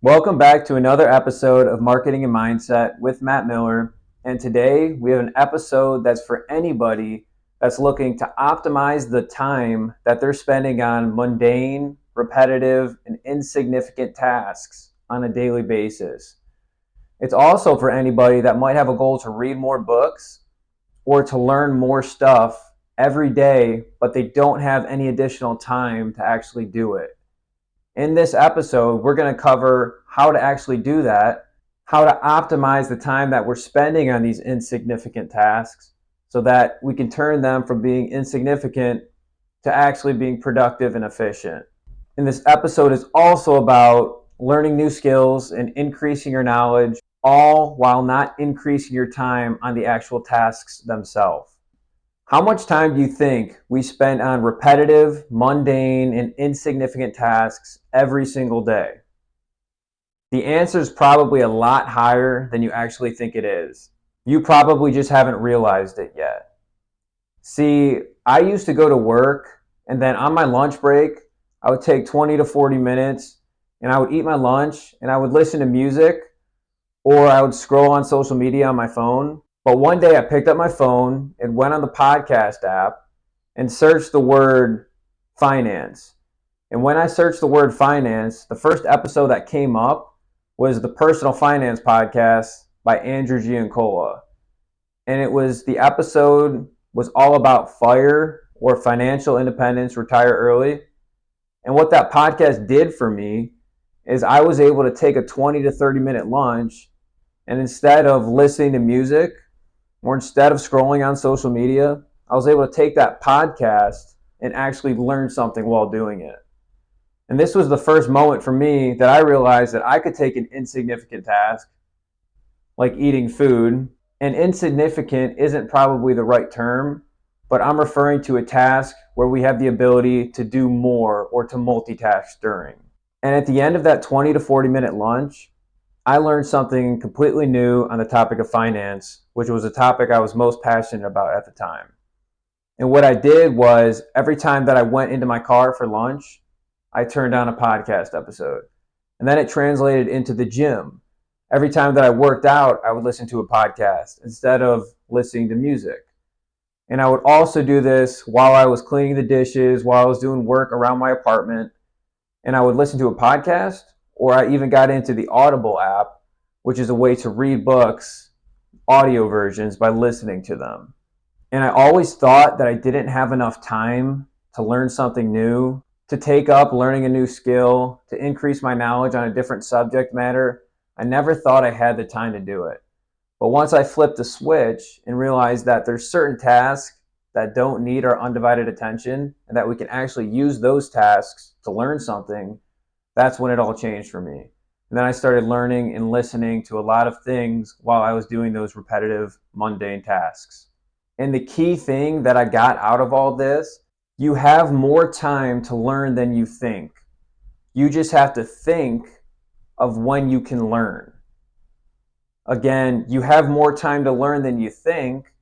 Welcome back to another episode of Marketing and Mindset with Matt Miller. And today we have an episode that's for anybody that's looking to optimize the time that they're spending on mundane, repetitive, and insignificant tasks on a daily basis. It's also for anybody that might have a goal to read more books or to learn more stuff every day, but they don't have any additional time to actually do it. In this episode, we're going to cover how to actually do that, how to optimize the time that we're spending on these insignificant tasks so that we can turn them from being insignificant to actually being productive and efficient. And this episode is also about learning new skills and increasing your knowledge, all while not increasing your time on the actual tasks themselves. How much time do you think we spend on repetitive, mundane, and insignificant tasks every single day? The answer is probably a lot higher than you actually think it is. You probably just haven't realized it yet. See, I used to go to work, and then on my lunch break, I would take 20 to 40 minutes, and I would eat my lunch, and I would listen to music, or I would scroll on social media on my phone. But one day I picked up my phone and went on the podcast app and searched the word finance. And when I searched the word finance, the first episode that came up was the Personal Finance Podcast by Andrew Giancola. And the episode was all about FIRE, or financial independence, retire early. And what that podcast did for me is I was able to take a 20 to 30 minute lunch, and instead of listening to music or instead of scrolling on social media, I was able to take that podcast and actually learn something while doing it. And this was the first moment for me that I realized that I could take an insignificant task, like eating food, and insignificant isn't probably the right term, but I'm referring to a task where we have the ability to do more or to multitask during. And at the end of that 20 to 40 minute lunch, I learned something completely new on the topic of finance, which was a topic I was most passionate about at the time. And what I did was every time that I went into my car for lunch, I turned on a podcast episode. And then it translated into the gym. Every time that I worked out, I would listen to a podcast instead of listening to music. And I would also do this while I was cleaning the dishes, while I was doing work around my apartment. And I would listen to a podcast, or I even got into the Audible app, which is a way to read books, audio versions, by listening to them. And I always thought that I didn't have enough time to learn something new, to take up learning a new skill, to increase my knowledge on a different subject matter. I never thought I had the time to do it. But once I flipped the switch and realized that there's certain tasks that don't need our undivided attention and that we can actually use those tasks to learn something, that's when it all changed for me. And then I started learning and listening to a lot of things while I was doing those repetitive, mundane tasks. And the key thing that I got out of all this, you have more time to learn than you think. You just have to think of when you can learn. Again, you have more time to learn than you think.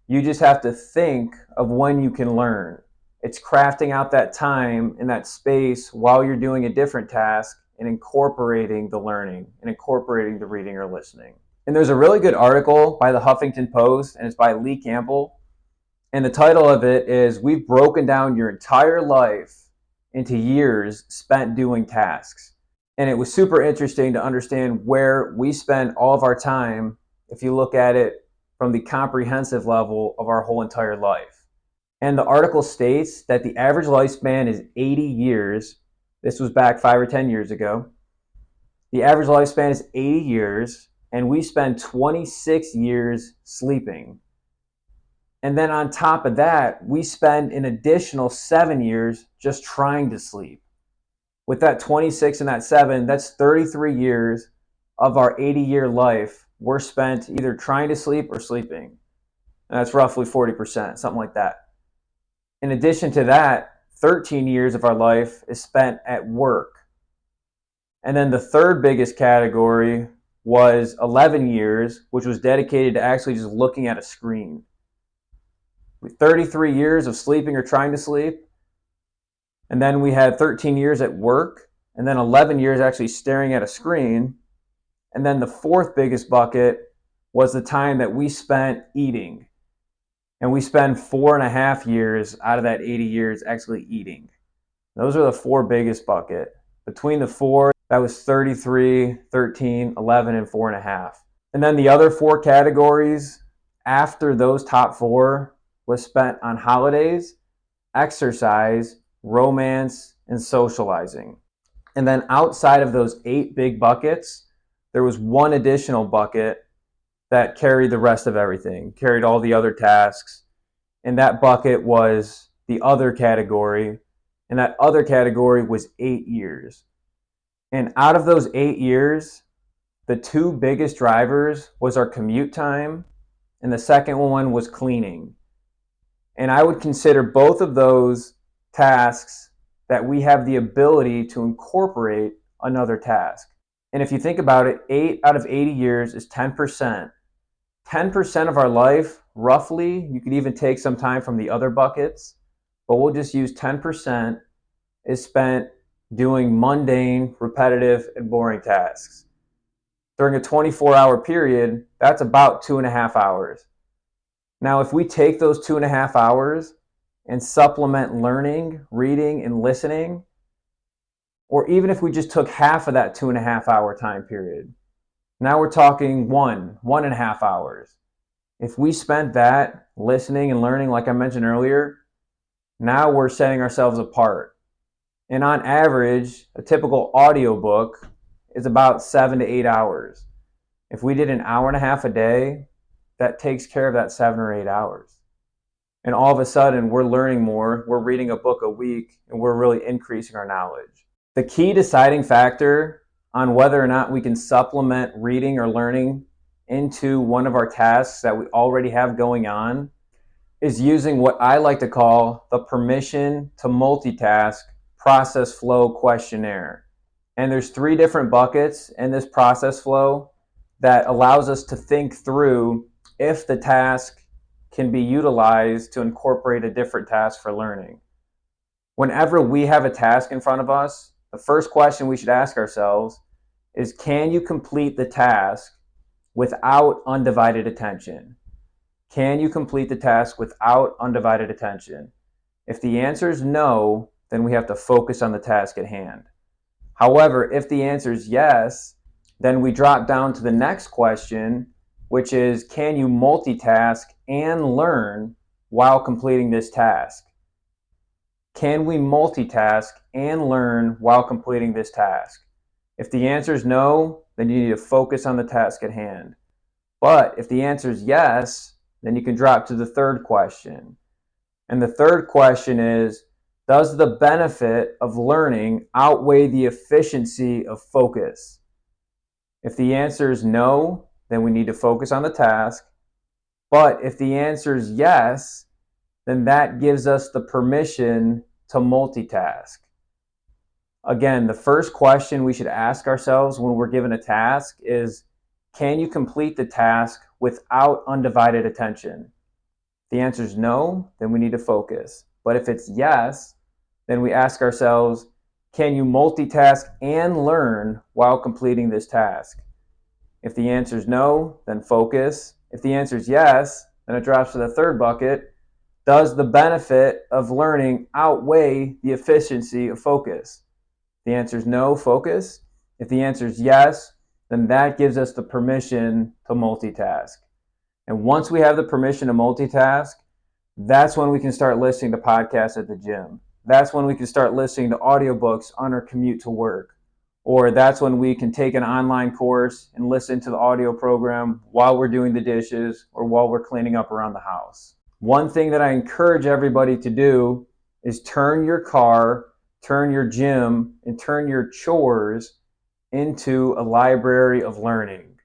You just have to think of when you can learn. It's crafting out that time and that space while you're doing a different task and incorporating the learning and incorporating the reading or listening. And there's a really good article by the Huffington Post, and it's by Lee Campbell. And the title of it is, "We've broken down your entire life into years spent doing tasks." And it was super interesting to understand where we spend all of our time if you look at it from the comprehensive level of our whole entire life. And the article states that the average lifespan is 80 years. This was back 5 or 10 years ago. The average lifespan is 80 years, and we spend 26 years sleeping. And then on top of that, we spend an additional 7 years just trying to sleep. With that 26 and that 7, that's 33 years of our 80-year life we're spent either trying to sleep or sleeping. And that's roughly 40%, something like that. In addition to that, 13 years of our life is spent at work. And then the third biggest category was 11 years, which was dedicated to actually just looking at a screen. With 33 years of sleeping or trying to sleep. And then we had 13 years at work. and then 11 years actually staring at a screen. And then the fourth biggest bucket was the time that we spent eating. And we spend 4.5 years out of that 80 years actually eating. Those are the four biggest bucket. Between the four, that was 33, 13, 11, and 4.5. And then the other four categories after those top four was spent on holidays, exercise, romance, and socializing. And then outside of those 8 big buckets, there was one additional bucket that carried the rest of everything, carried all the other tasks. And that bucket was the other category. And that other category was 8 years. And out of those 8 years, the two biggest drivers was our commute time, and the second one was cleaning. And I would consider both of those tasks that we have the ability to incorporate another task. And if you think about it, 8 out of 80 years is 10%. 10% of our life, roughly, you could even take some time from the other buckets, but we'll just use 10% is spent doing mundane, repetitive, and boring tasks. During a 24-hour period, that's about 2.5 hours. Now, if we take those 2.5 hours and supplement learning, reading, and listening, or even if we just took half of that 2.5 hour time period, now we're talking 1.5 hours. If we spent that listening and learning, like I mentioned earlier, now we're setting ourselves apart. And on average, a typical audiobook is about 7 to 8 hours. If we did an hour and a half a day, that takes care of that 7 or 8 hours. And all of a sudden, we're learning more, we're reading a book a week, and we're really increasing our knowledge. The key deciding factor on whether or not we can supplement reading or learning into one of our tasks that we already have going on is using what I like to call the permission to multitask process flow questionnaire. And there's 3 different buckets in this process flow that allows us to think through if the task can be utilized to incorporate a different task for learning. Whenever we have a task in front of us, the first question we should ask ourselves is, can you complete the task without undivided attention? Can you complete the task without undivided attention? If the answer is no, then we have to focus on the task at hand. However, if the answer is yes, then we drop down to the next question, which is, can you multitask and learn while completing this task? Can we multitask and learn while completing this task? If the answer is no, then you need to focus on the task at hand. But if the answer is yes, then you can drop to the third question. And the third question is, does the benefit of learning outweigh the efficiency of focus? If the answer is no, then we need to focus on the task. But if the answer is yes, then that gives us the permission to multitask. Again, the first question we should ask ourselves when we're given a task is, can you complete the task without undivided attention? If the answer is no, then we need to focus. But if it's yes, then we ask ourselves, can you multitask and learn while completing this task? If the answer is no, then focus. If the answer is yes, then it drops to the third bucket. Does the benefit of learning outweigh the efficiency of focus? If the answer is no, focus. If the answer is yes, then that gives us the permission to multitask. And once we have the permission to multitask, that's when we can start listening to podcasts at the gym. That's when we can start listening to audiobooks on our commute to work. Or that's when we can take an online course and listen to the audio program while we're doing the dishes or while we're cleaning up around the house. One thing that I encourage everybody to do is turn your car, turn your gym, and turn your chores into a library of learning.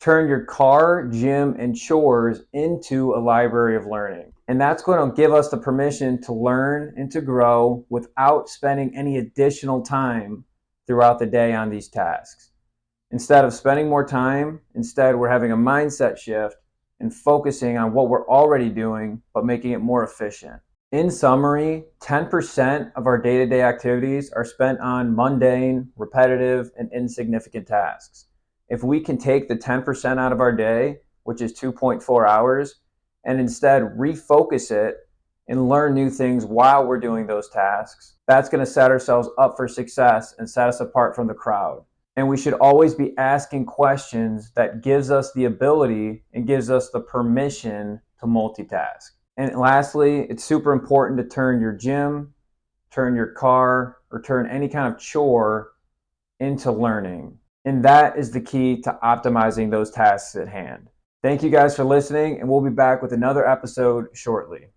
Turn your car, gym, and chores into a library of learning. And that's going to give us the permission to learn and to grow without spending any additional time throughout the day on these tasks. Instead of spending more time, instead we're having a mindset shift and focusing on what we're already doing, but making it more efficient. In summary, 10% of our day-to-day activities are spent on mundane, repetitive, and insignificant tasks. If we can take the 10% out of our day, which is 2.4 hours, and instead refocus it and learn new things while we're doing those tasks, that's going to set ourselves up for success and set us apart from the crowd. And we should always be asking questions that gives us the ability and gives us the permission to multitask. And lastly, it's super important to turn your gym, turn your car, or turn any kind of chore into learning. And that is the key to optimizing those tasks at hand. Thank you guys for listening, and we'll be back with another episode shortly.